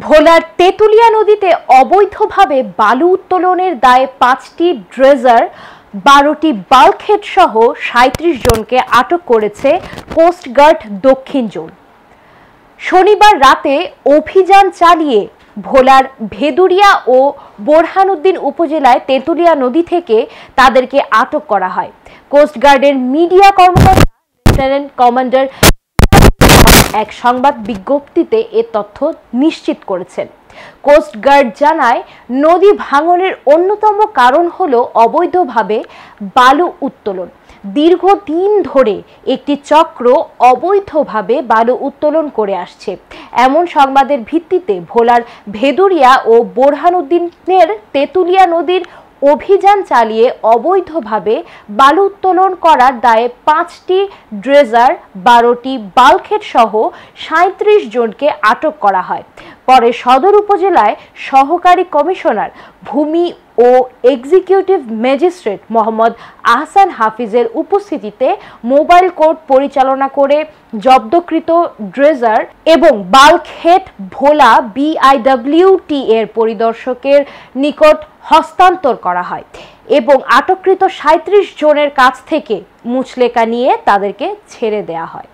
ভোলার তেঁতুলিয়া নদীতে অবৈধভাবে বালু উত্তোলনের দায়ে 5টি ড্রেজার, 12টি বাল্কহেড সহ 37 জনকে আটক করেছে কোস্টগার্ড দক্ষিণ জোন। শনিবার রাতে অভিযান চালিয়ে ভোলার ভেদুরিয়া ও বোরহানউদ্দিন উপজেলায় তেঁতুলিয়া নদী থেকে তাদেরকে আটক করা হয়। কোস্টগার্ডের মিডিয়া কর্মকর্তা লেফটেন্যান্ট কমান্ডার এক সংবাদ বিজ্ঞপ্তিতে এ তথ্য নিশ্চিত করেছেন। কোস্টগার্ড জানায়, নদী ভাঙনের অন্যতম কারণ হলো অবৈধভাবে বালু উত্তোলন। দীর্ঘদিন ধরে একটি চক্র অবৈধভাবে বালু উত্তোলন করে আসছে। এমন সংবাদের ভিত্তিতে ভোলার ভেদুরিয়া ও বোরহানউদ্দিনের তেঁতুলিয়া নদীর অভিযান চালিয়ে অবৈধভাবে বালু উত্তোলন করার দায়ে 5টি ড্রেজার, 12টি বাল্কহেড সহ 37 জনকে আটক করা হয়। পরে সদর উপজেলায় সহকারী কমিশনার ভূমি ও এক্সিকিউটিভ ম্যাজিস্ট্রেট মোহাম্মদ আহসান হাফিজের উপস্থিতিতে মোবাইল কোর্ট পরিচালনা করে জব্দকৃত ড্রেজার এবং বাল্কহেড ভোলা BIWT এর পরিদর্শকের নিকট হস্তান্তর করা হয় এবং আটককৃত 37 জনের কাছ থেকে মুচলেকা নিয়ে তাদেরকে ছেড়ে দেয়া হয়।